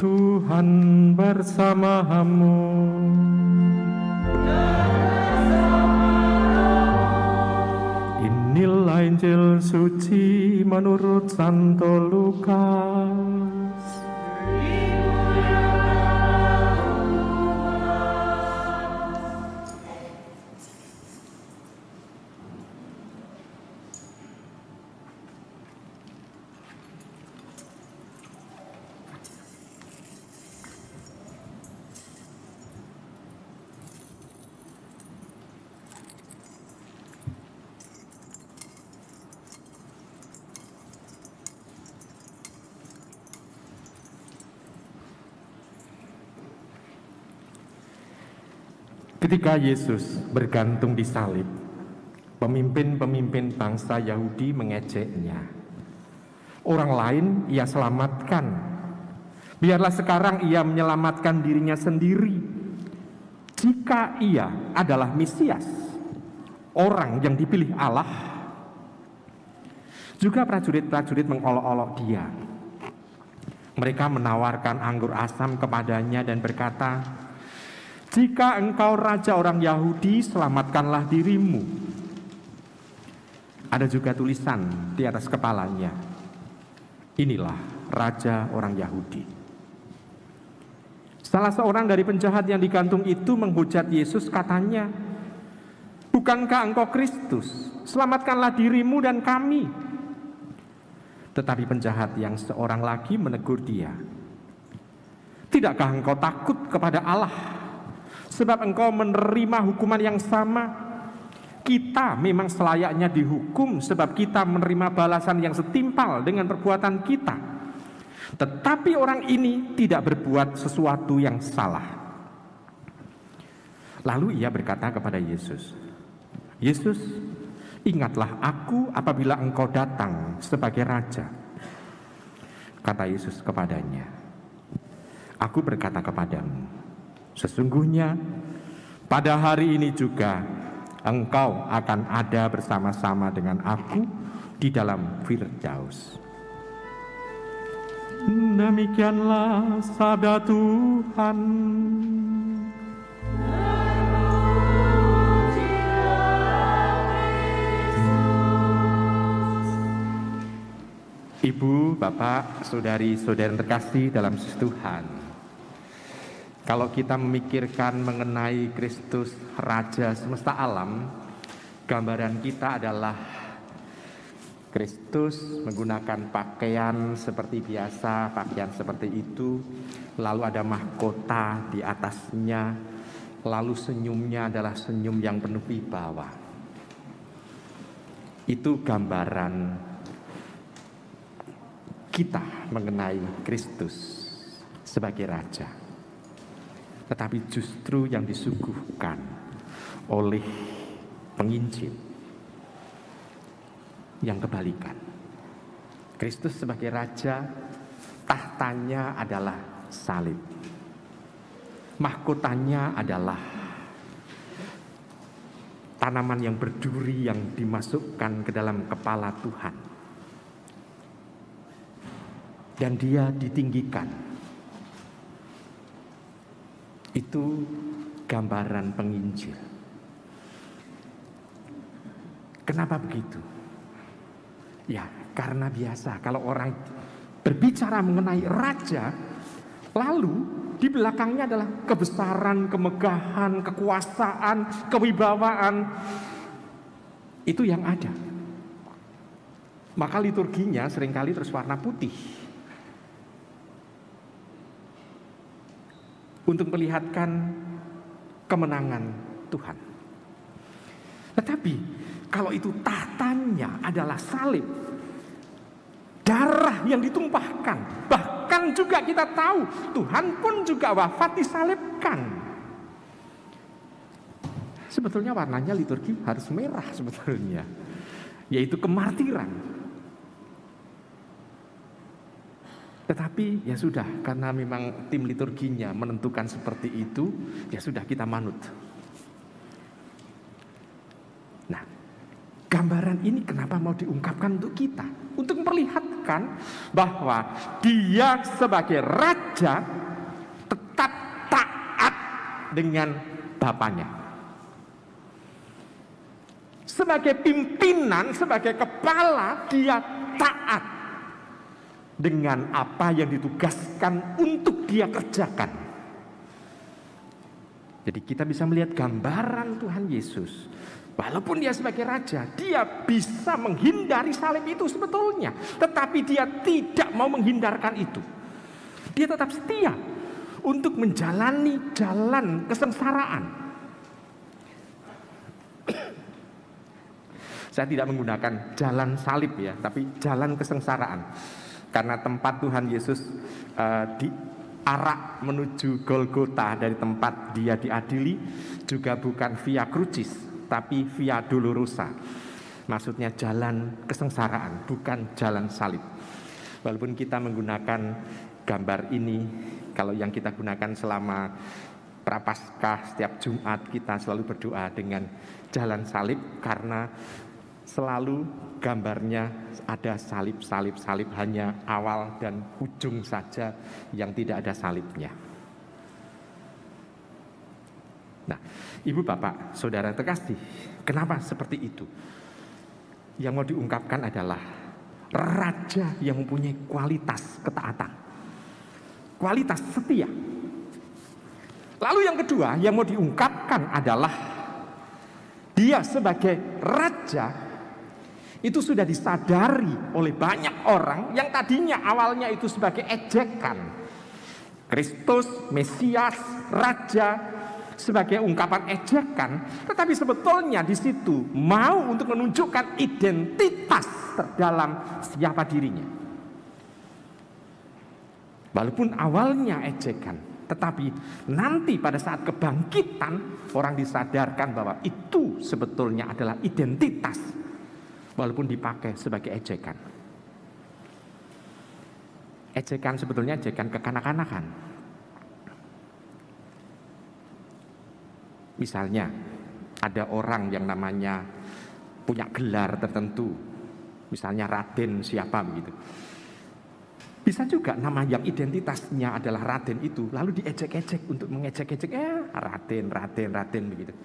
Tuhan bersamamu. Inilah Injil suci menurut Santo Lukas. Ketika Yesus bergantung di salib, pemimpin-pemimpin bangsa Yahudi mengejeknya. Orang lain ia selamatkan. Biarlah sekarang ia menyelamatkan dirinya sendiri. Jika ia adalah Mesias, orang yang dipilih Allah. Juga prajurit-prajurit mengolok-olok dia. Mereka menawarkan anggur asam kepadanya dan berkata, "Jika engkau raja orang Yahudi, selamatkanlah dirimu." Ada juga tulisan di atas kepalanya, "Inilah raja orang Yahudi." Salah seorang dari penjahat yang digantung itu menghujat Yesus, katanya, "Bukankah engkau Kristus? Selamatkanlah dirimu dan kami." Tetapi penjahat yang seorang lagi menegur dia, "Tidakkah engkau takut kepada Allah? Sebab engkau menerima hukuman yang sama. Kita memang selayaknya dihukum sebab kita menerima balasan yang setimpal dengan perbuatan kita. Tetapi orang ini tidak berbuat sesuatu yang salah." Lalu ia berkata kepada Yesus, "Yesus, ingatlah aku apabila engkau datang sebagai raja." Kata Yesus kepadanya, "Aku berkata kepadamu, sesungguhnya pada hari ini juga engkau akan ada bersama-sama dengan aku di dalam Firdaus." Demikianlah sabda Tuhan. Ibu, Bapak, saudari-saudari terkasih dalam Tuhan, kalau kita memikirkan mengenai Kristus Raja semesta alam, gambaran kita adalah Kristus menggunakan pakaian seperti biasa, pakaian seperti itu, lalu ada mahkota di atasnya, lalu senyumnya adalah senyum yang penuh wibawa. Itu gambaran kita mengenai Kristus sebagai Raja. Tetapi justru yang disuguhkan oleh penginjil yang kebalikan. Kristus sebagai Raja, tahtanya adalah salib. Mahkotanya adalah tanaman yang berduri yang dimasukkan ke dalam kepala Tuhan. Dan dia ditinggikan. Itu gambaran penginjil. Kenapa begitu? Ya, karena biasa kalau orang berbicara mengenai raja, lalu di belakangnya adalah kebesaran, kemegahan, kekuasaan, kewibawaan. Itu yang ada. Maka liturginya seringkali terus warna putih. Untuk melihatkan kemenangan Tuhan. Tetapi kalau itu tahtanya adalah salib, darah yang ditumpahkan, bahkan juga kita tahu Tuhan pun juga wafat disalibkan. Sebetulnya warnanya liturgi harus merah sebetulnya, yaitu kemartiran. Tetapi ya sudah, karena memang tim liturginya menentukan seperti itu, ya sudah kita manut. Nah, gambaran ini kenapa mau diungkapkan untuk kita? Untuk memperlihatkan bahwa dia sebagai raja tetap taat dengan bapaknya. Sebagai pimpinan, sebagai kepala, dia taat dengan apa yang ditugaskan untuk dia kerjakan. Jadi kita bisa melihat gambaran Tuhan Yesus. Walaupun dia sebagai raja, dia bisa menghindari salib itu sebetulnya. Tetapi dia tidak mau menghindarkan itu. Dia tetap setia untuk menjalani jalan kesengsaraan. Saya tidak menggunakan jalan salib ya, tapi jalan kesengsaraan. Karena tempat Tuhan Yesus diarak menuju Golgota dari tempat dia diadili juga bukan via crucis, tapi via dolorosa. Maksudnya jalan kesengsaraan, bukan jalan salib. Walaupun kita menggunakan gambar ini, kalau yang kita gunakan selama Prapaskah setiap Jumat kita selalu berdoa dengan jalan salib, karena selalu gambarnya ada salib, hanya awal dan ujung saja yang tidak ada salibnya. Nah, ibu bapak, saudara terkasih, kenapa seperti itu? Yang mau diungkapkan adalah raja yang mempunyai kualitas ketaatan, kualitas setia. Lalu yang kedua yang mau diungkapkan adalah dia sebagai raja itu sudah disadari oleh banyak orang yang tadinya awalnya itu sebagai ejekan. Kristus, Mesias, Raja sebagai ungkapan ejekan, tetapi sebetulnya di situ mau untuk menunjukkan identitas terdalam siapa dirinya. Walaupun awalnya ejekan, tetapi nanti pada saat kebangkitan orang disadarkan bahwa itu sebetulnya adalah identitas. Walaupun dipakai sebagai ejekan. Ejekan sebetulnya ejekan kekanak-kanakan. Misalnya ada orang yang namanya punya gelar tertentu, misalnya Raden siapa begitu. Bisa juga nama yang identitasnya adalah Raden itu lalu diejek-ejek untuk mengejek-ejek Raden begitu.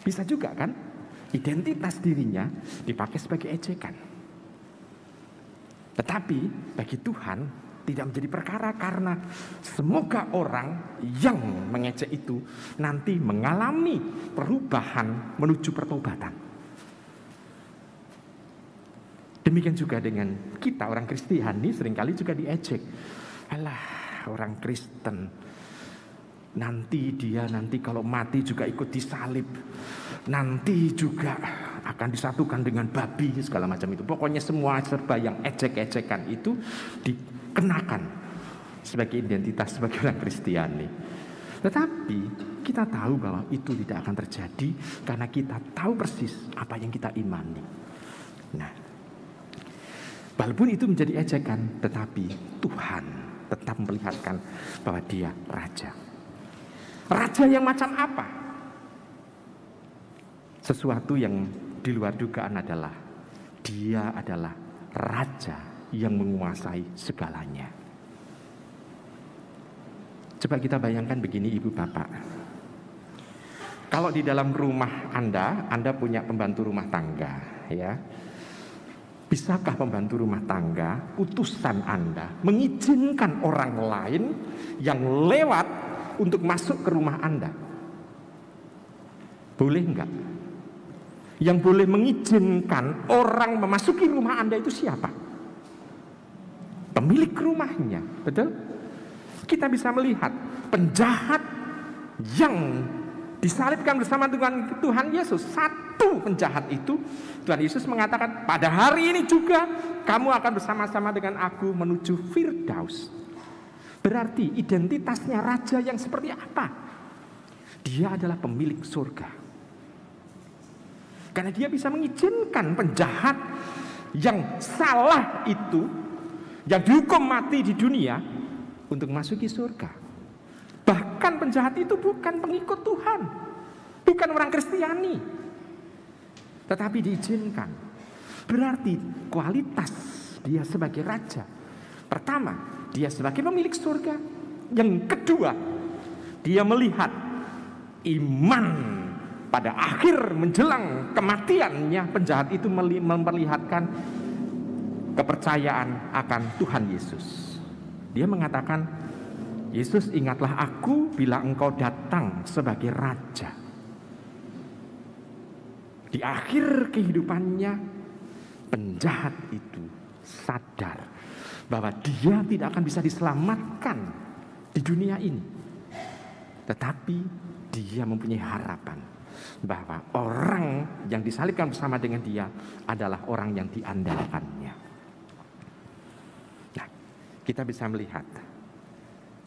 Bisa juga kan? Identitas dirinya dipakai sebagai ejekan. Tetapi bagi Tuhan tidak menjadi perkara, karena semoga orang yang mengejek itu nanti mengalami perubahan menuju pertobatan. Demikian juga dengan kita orang Kristiani seringkali juga diejek. Alah, orang Kristen nanti kalau mati juga ikut disalib, nanti juga akan disatukan dengan babi segala macam itu. Pokoknya semua serba yang ejek-ejekan itu dikenakan sebagai identitas sebagai orang Kristiani. Tetapi kita tahu bahwa itu tidak akan terjadi karena kita tahu persis apa yang kita imani. Nah, walaupun itu menjadi ejekan, tetapi Tuhan tetap memperlihatkan bahwa dia raja. Raja yang macam apa? Sesuatu yang di luar dugaan adalah dia adalah raja yang menguasai segalanya. Coba kita bayangkan begini ibu bapak. Kalau di dalam rumah Anda punya pembantu rumah tangga, ya. Bisakah pembantu rumah tangga, utusan Anda, mengizinkan orang lain yang lewat untuk masuk ke rumah Anda? Boleh enggak? Yang boleh mengizinkan orang memasuki rumah Anda itu siapa? Pemilik rumahnya, betul? Kita bisa melihat penjahat yang disalibkan bersama dengan Tuhan Yesus. Satu penjahat itu, Tuhan Yesus mengatakan, pada hari ini juga kamu akan bersama-sama dengan aku menuju Firdaus. Berarti identitasnya raja yang seperti apa? Dia adalah pemilik surga. Karena dia bisa mengizinkan penjahat yang salah itu, yang dihukum mati di dunia, untuk masuki surga. Bahkan penjahat itu bukan pengikut Tuhan, bukan orang Kristiani, tetapi diizinkan. Berarti kualitas dia sebagai raja. Pertama, dia sebagai pemilik surga. Yang kedua, dia melihat iman pada akhir menjelang kematiannya. Penjahat itu memperlihatkan kepercayaan akan Tuhan Yesus. Dia mengatakan, Yesus, ingatlah aku bila engkau datang sebagai raja. Di akhir kehidupannya, penjahat itu sadar bahwa dia tidak akan bisa diselamatkan di dunia ini. Tetapi dia mempunyai harapan bahwa orang yang disalibkan bersama dengan dia adalah orang yang diandalkannya. Nah, kita bisa melihat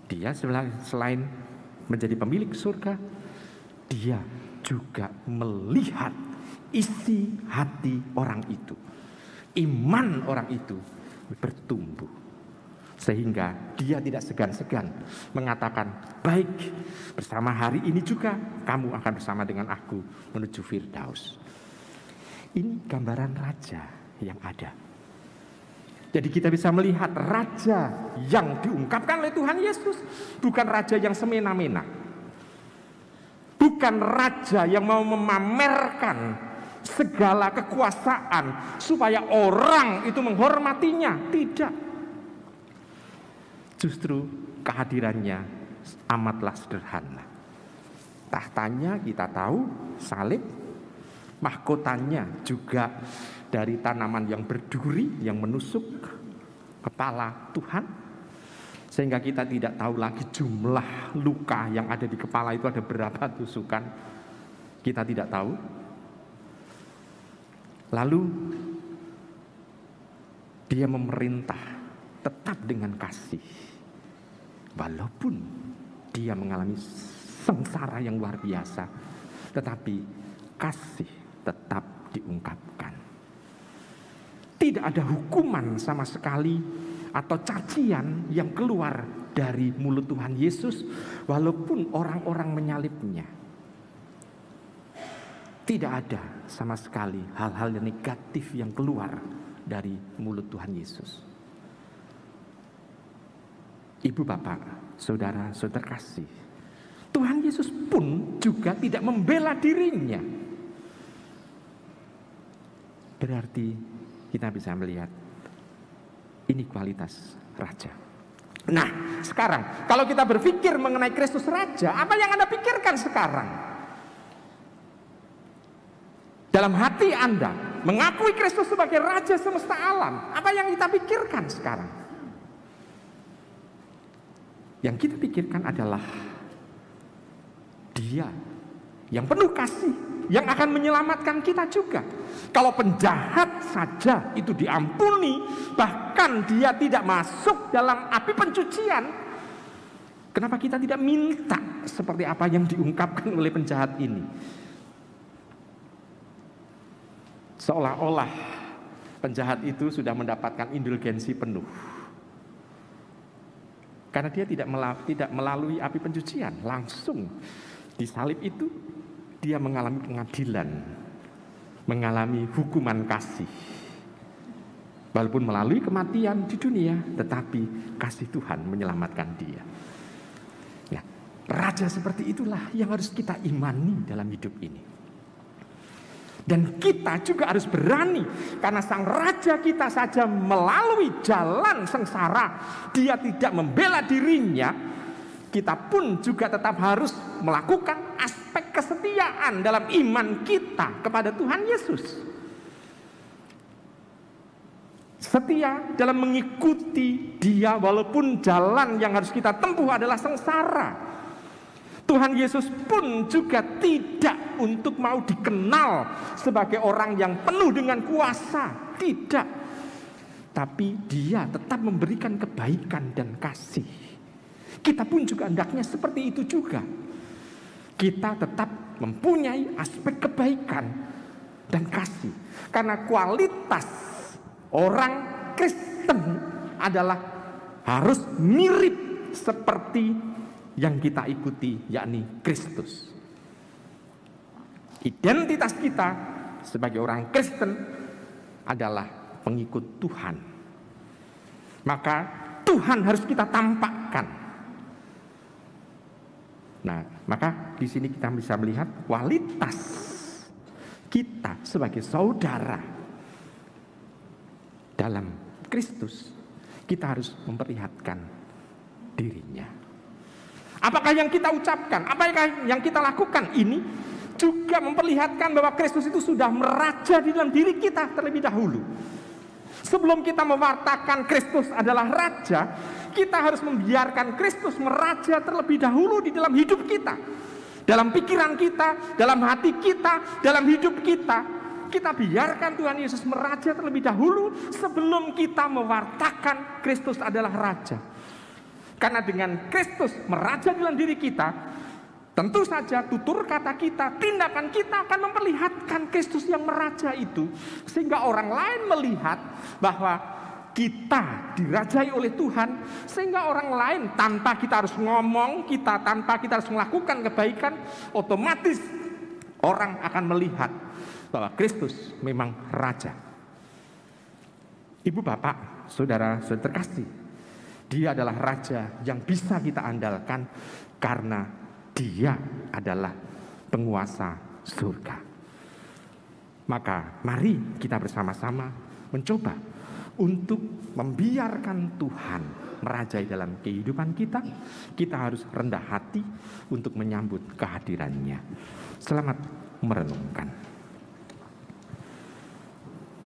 dia selain menjadi pemilik surga, dia juga melihat isi hati orang itu. Iman orang itu bertumbuh. Sehingga dia tidak segan-segan mengatakan, baik, bersama hari ini juga kamu akan bersama dengan aku menuju Firdaus. Ini gambaran raja yang ada. Jadi kita bisa melihat raja yang diungkapkan oleh Tuhan Yesus. Bukan raja yang semena-mena. Bukan raja yang mau memamerkan segala kekuasaan supaya orang itu menghormatinya. Tidak. Justru kehadirannya amatlah sederhana. Tahtanya kita tahu salib, mahkotanya juga dari tanaman yang berduri yang menusuk kepala Tuhan, sehingga kita tidak tahu lagi jumlah luka yang ada di kepala itu ada berapa tusukan. Kita tidak tahu. Lalu dia memerintah tetap dengan kasih. Walaupun dia mengalami sengsara yang luar biasa, tetapi kasih tetap diungkapkan. Tidak ada hukuman sama sekali atau cacian yang keluar dari mulut Tuhan Yesus, walaupun orang-orang menyalibnya. Tidak ada sama sekali hal-hal yang negatif yang keluar dari mulut Tuhan Yesus. Ibu, bapak, saudara, saudara kasih, Tuhan Yesus pun juga tidak membela dirinya. Berarti kita bisa melihat ini kualitas raja. Nah, sekarang kalau kita berpikir mengenai Kristus Raja, apa yang Anda pikirkan sekarang? Dalam hati Anda mengakui Kristus sebagai Raja semesta alam, apa yang kita pikirkan sekarang? Yang kita pikirkan adalah Dia yang penuh kasih, yang akan menyelamatkan kita juga. Kalau penjahat saja itu diampuni, bahkan dia tidak masuk dalam api pencucian, kenapa kita tidak minta seperti apa yang diungkapkan oleh penjahat ini? Seolah-olah penjahat itu sudah mendapatkan indulgensi penuh. Karena dia tidak melalui api pencucian, langsung disalib itu dia mengalami pengadilan, mengalami hukuman kasih. Walaupun melalui kematian di dunia, tetapi kasih Tuhan menyelamatkan dia. Nah, raja seperti itulah yang harus kita imani dalam hidup ini. Dan kita juga harus berani, karena sang raja kita saja melalui jalan sengsara, dia tidak membela dirinya, kita pun juga tetap harus melakukan aspek kesetiaan dalam iman kita kepada Tuhan Yesus. Setia dalam mengikuti Dia walaupun jalan yang harus kita tempuh adalah sengsara. Tuhan Yesus pun juga tidak untuk mau dikenal sebagai orang yang penuh dengan kuasa. Tidak. Tapi Dia tetap memberikan kebaikan dan kasih. Kita pun juga hendaknya seperti itu juga. Kita tetap mempunyai aspek kebaikan dan kasih. Karena kualitas orang Kristen adalah harus mirip seperti yang kita ikuti, yakni Kristus. Identitas kita sebagai orang Kristen adalah pengikut Tuhan, maka Tuhan harus kita tampakkan. Nah, maka di sini kita bisa melihat kualitas kita sebagai saudara dalam Kristus. Kita harus memperlihatkan dirinya. Apakah yang kita ucapkan, apakah yang kita lakukan ini juga memperlihatkan bahwa Kristus itu sudah meraja di dalam diri kita terlebih dahulu. Sebelum kita mewartakan Kristus adalah raja, kita harus membiarkan Kristus meraja terlebih dahulu di dalam hidup kita, dalam pikiran kita, dalam hati kita, dalam hidup kita. Kita biarkan Tuhan Yesus meraja terlebih dahulu sebelum kita mewartakan Kristus adalah raja. Karena dengan Kristus meraja dalam diri kita, tentu saja tutur kata kita, tindakan kita akan memperlihatkan Kristus yang meraja itu. Sehingga orang lain melihat bahwa kita dirajai oleh Tuhan. Sehingga orang lain tanpa kita harus ngomong, tanpa kita harus melakukan kebaikan, otomatis orang akan melihat bahwa Kristus memang raja. Ibu bapak, saudara terkasih, Dia adalah raja yang bisa kita andalkan karena Dia adalah penguasa surga. Maka mari kita bersama-sama mencoba untuk membiarkan Tuhan merajai dalam kehidupan kita. Kita harus rendah hati untuk menyambut kehadirannya. Selamat merenungkan.